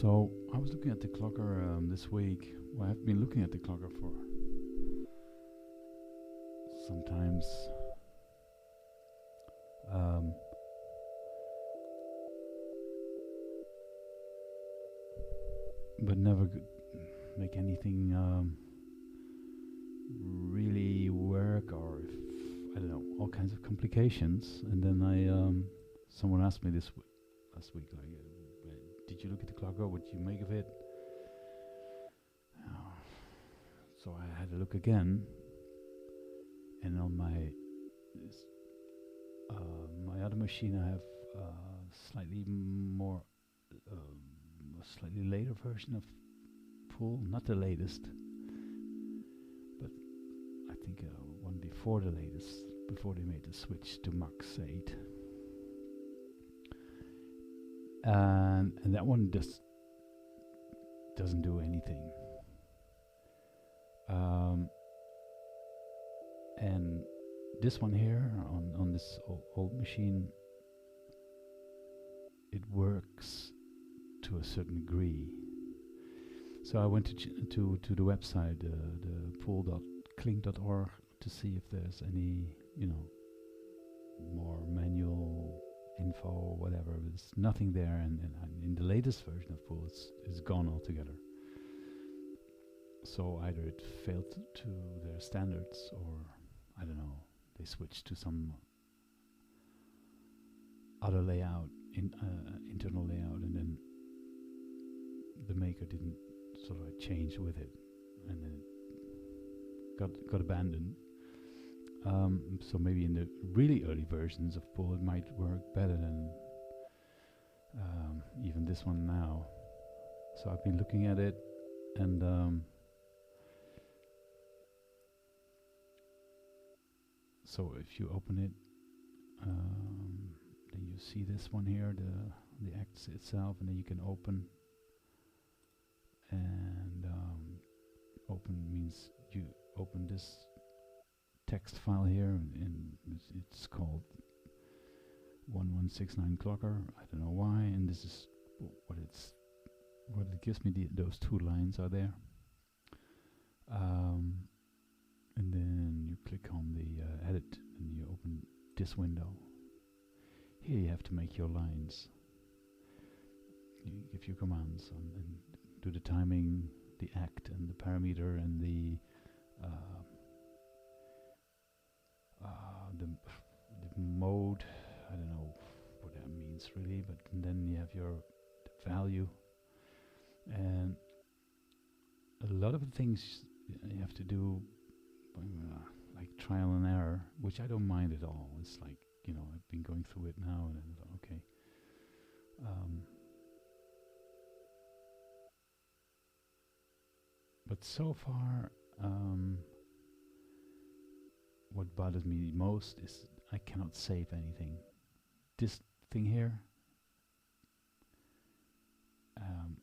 So I was looking at the clocker this week. Well, I've been looking at the clocker for sometimes, um, but never could make anything really work, or if I don't know, all kinds of complications. And then someone asked me last week, like, did you look at the clocker? What did you make of it? So I had a look again, and on my my other machine I have slightly more, a slightly later version of Ppooll, not the latest, but I think one before the latest, before they made the switch to Max 8. And that one just doesn't do anything. And this one here on this old machine, it works to a certain degree. So I went to the website, the ppooll.clink.org, to see if there's any, more manual info or whatever. There's nothing there, and in the latest version of Ppooll, it's gone altogether. So either it failed to their standards, or I don't know, they switched to some other layout, internal layout, and then the maker didn't sort of change with it, and then it got abandoned. So maybe in the really early versions of Ppooll it might work better than even this one now. So I've been looking at it, and so if you open it, then you see this one here, the act itself, and then you can open. And open means you open this text file here, and it's called 1169 clocker. I don't know why, and this is what it gives me. Those two lines are there. And then you click on the edit, and you open this window. Here you have to make your lines. You give your commands and do the timing, the act, and the parameter, and the mode. I don't know what that means really, but then you have your value, and a lot of the things you have to do like trial and error, which I don't mind at all. It's like, I've been going through it now, and I thought, okay. But so far, what bothers me most is I cannot save anything. This thing here,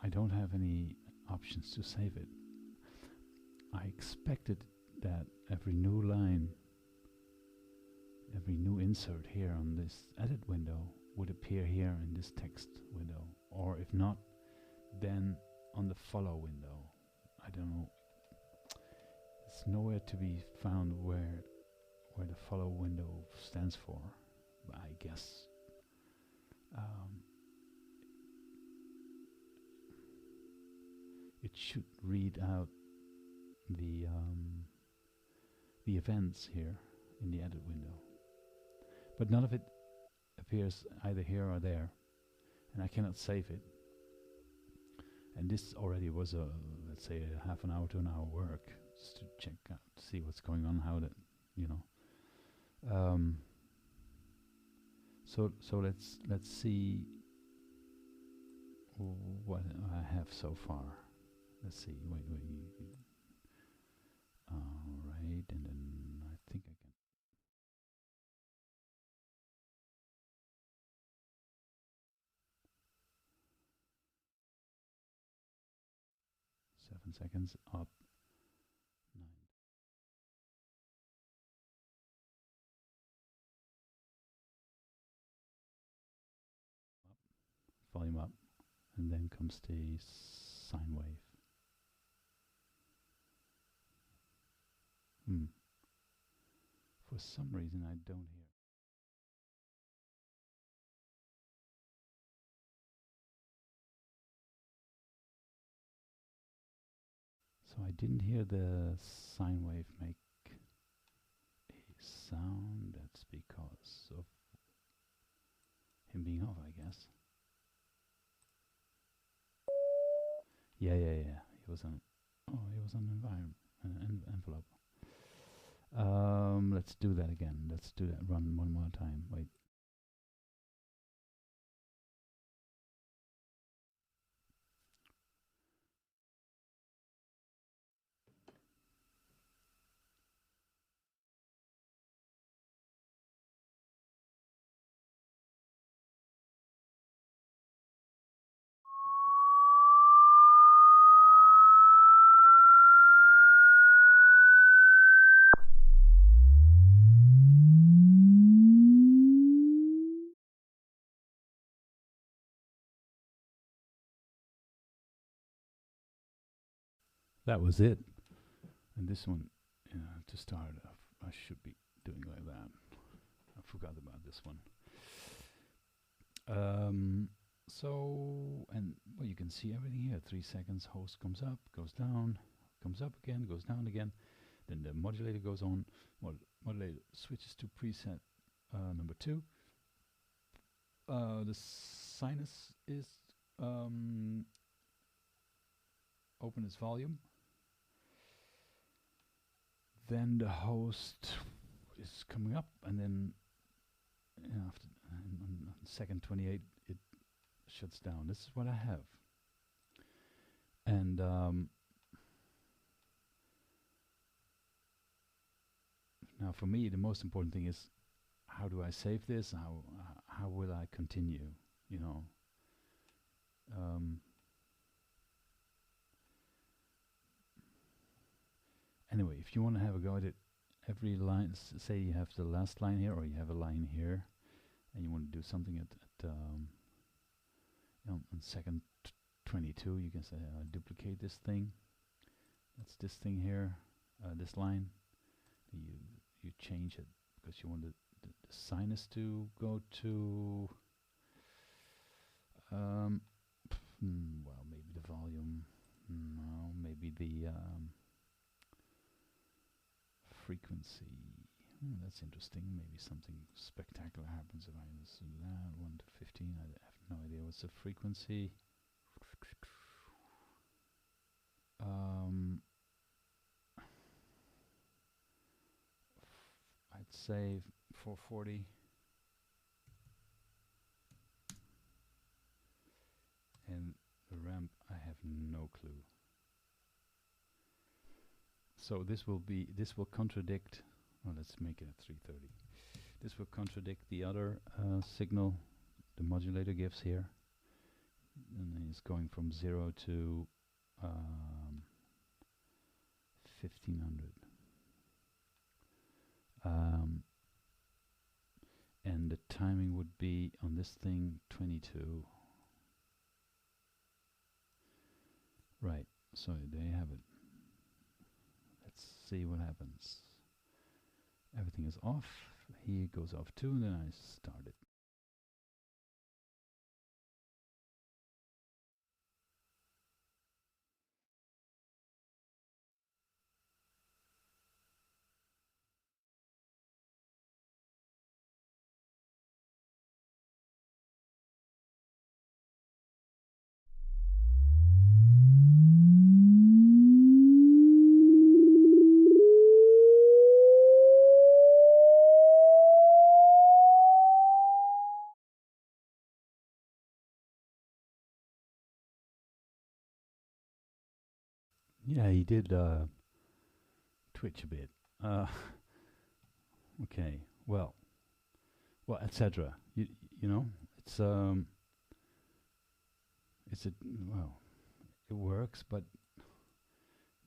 I don't have any options to save it. I expected that every new line, every new insert here on this edit window would appear here in this text window, or if not, then on the follow window. I don't know. It's nowhere to be found where the follow window stands for. But I guess it should read out the events here in the edit window. But none of it appears either here or there, and I cannot save it. And this already was let's say a half an hour to an hour work, just to check out, to see what's going on, how that, So let's see what I have so far. Let's see. Wait. All right, and then I think I can. 7 seconds up. 9. Volume up. and then comes the sine wave. For some reason I don't hear. So I didn't hear the sine wave make a sound. That's because of him being off, I guess. Yeah. He was on. Oh, he was on environment envelope. Let's do that again. Let's do that. Run one more time. Wait. That was it. And this one, to start off, I should be doing like that. I forgot about this one. So, and well, you can see everything here. 3 seconds, host comes up, goes down, comes up again, goes down again. Then the modulator goes on. Modulator switches to preset number 2. The sinus is open its volume. Then the host is coming up, and then after on second 28 it shuts down. This is what I have. And now for me the most important thing is, how do I save this? How will I continue? You know. Anyway, if you want to have a go at it, every line, say you have the last line here, or you have a line here, and you want to do something at on second 22, you can say duplicate this thing. That's this thing here, this line. You change it because you want the sinus to go to well, maybe the volume. No, maybe the frequency. That's interesting. Maybe something spectacular happens if I listen to that. 1 to 15. I have no idea what's the frequency. I'd say 440. And the ramp, I have no clue. So this will contradict. Well, let's make it at 330. This will contradict the other signal the modulator gives here, and it's going from 0 to 1500. And the timing would be on this thing 22. Right, so there you have it. Let's see what happens. Everything is off. He goes off too, and then I start it. Yeah, he did twitch a bit. Okay, well, etc. You know, it's well, it works, but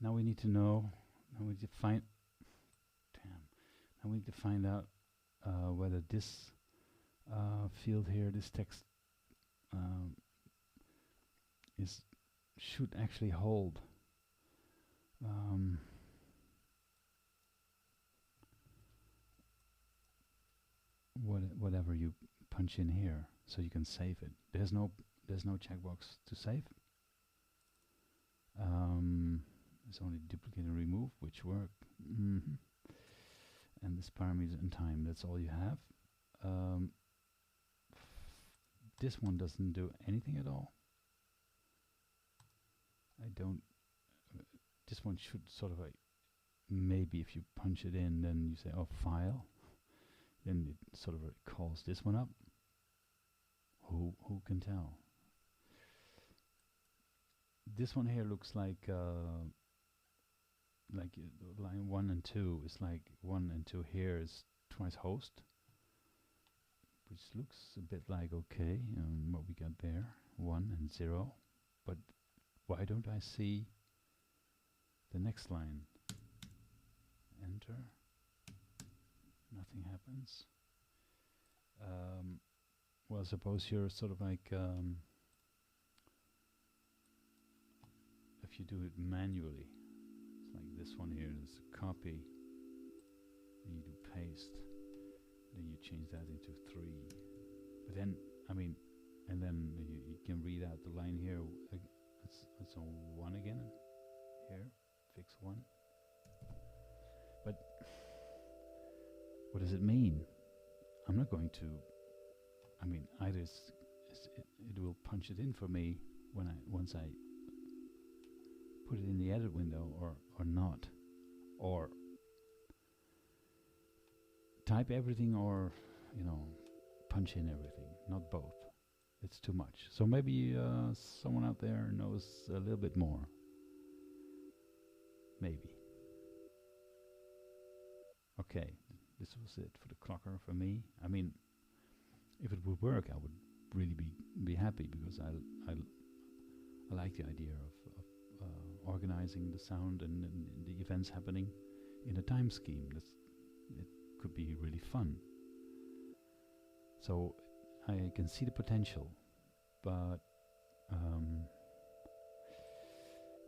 now we need to know. Now we need to find. Damn. Now we need to find out whether this field here, this text, is should actually hold whatever you punch in here, so you can save it. There's no checkbox to save. There's only duplicate and remove, which work. And this parameter and time. That's all you have. This one doesn't do anything at all. I don't. This one should sort of like, maybe if you punch it in, then you say, oh, file, then it sort of calls this one up. Who can tell? This one here looks like line 1 and 2 is like 1 and 2 here is twice host, which looks a bit like okay, what we got there, 1 and 0. But why don't I see the next line? Enter. Nothing happens. Well, suppose you're sort of like, if you do it manually, it's like this one here is copy, and you do paste, then you change that into 3. But then, I mean, and then you can read out the line here. It's on 1 again. Here, fix 1. But what does it mean? I'm not going to. I mean, either it will punch it in for me once I put it in the edit window, or not, or type everything, or punch in everything. Not both. It's too much. So maybe someone out there knows a little bit more. Maybe. Okay, this was it for the clocker for me. I mean, if it would work, I would really be happy, because I like the idea of organizing the sound and the events happening in a time scheme. It could be really fun. So I can see the potential, but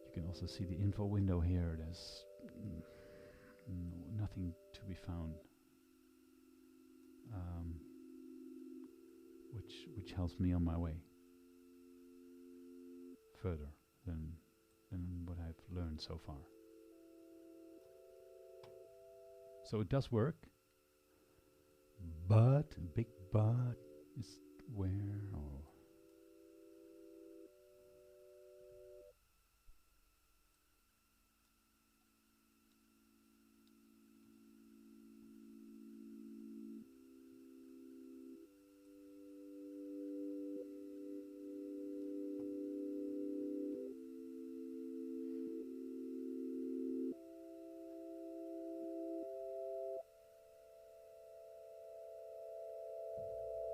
you can also see the info window here. There's nothing to be found, which helps me on my way further than what I've learned so far. So it does work, but big but is where, or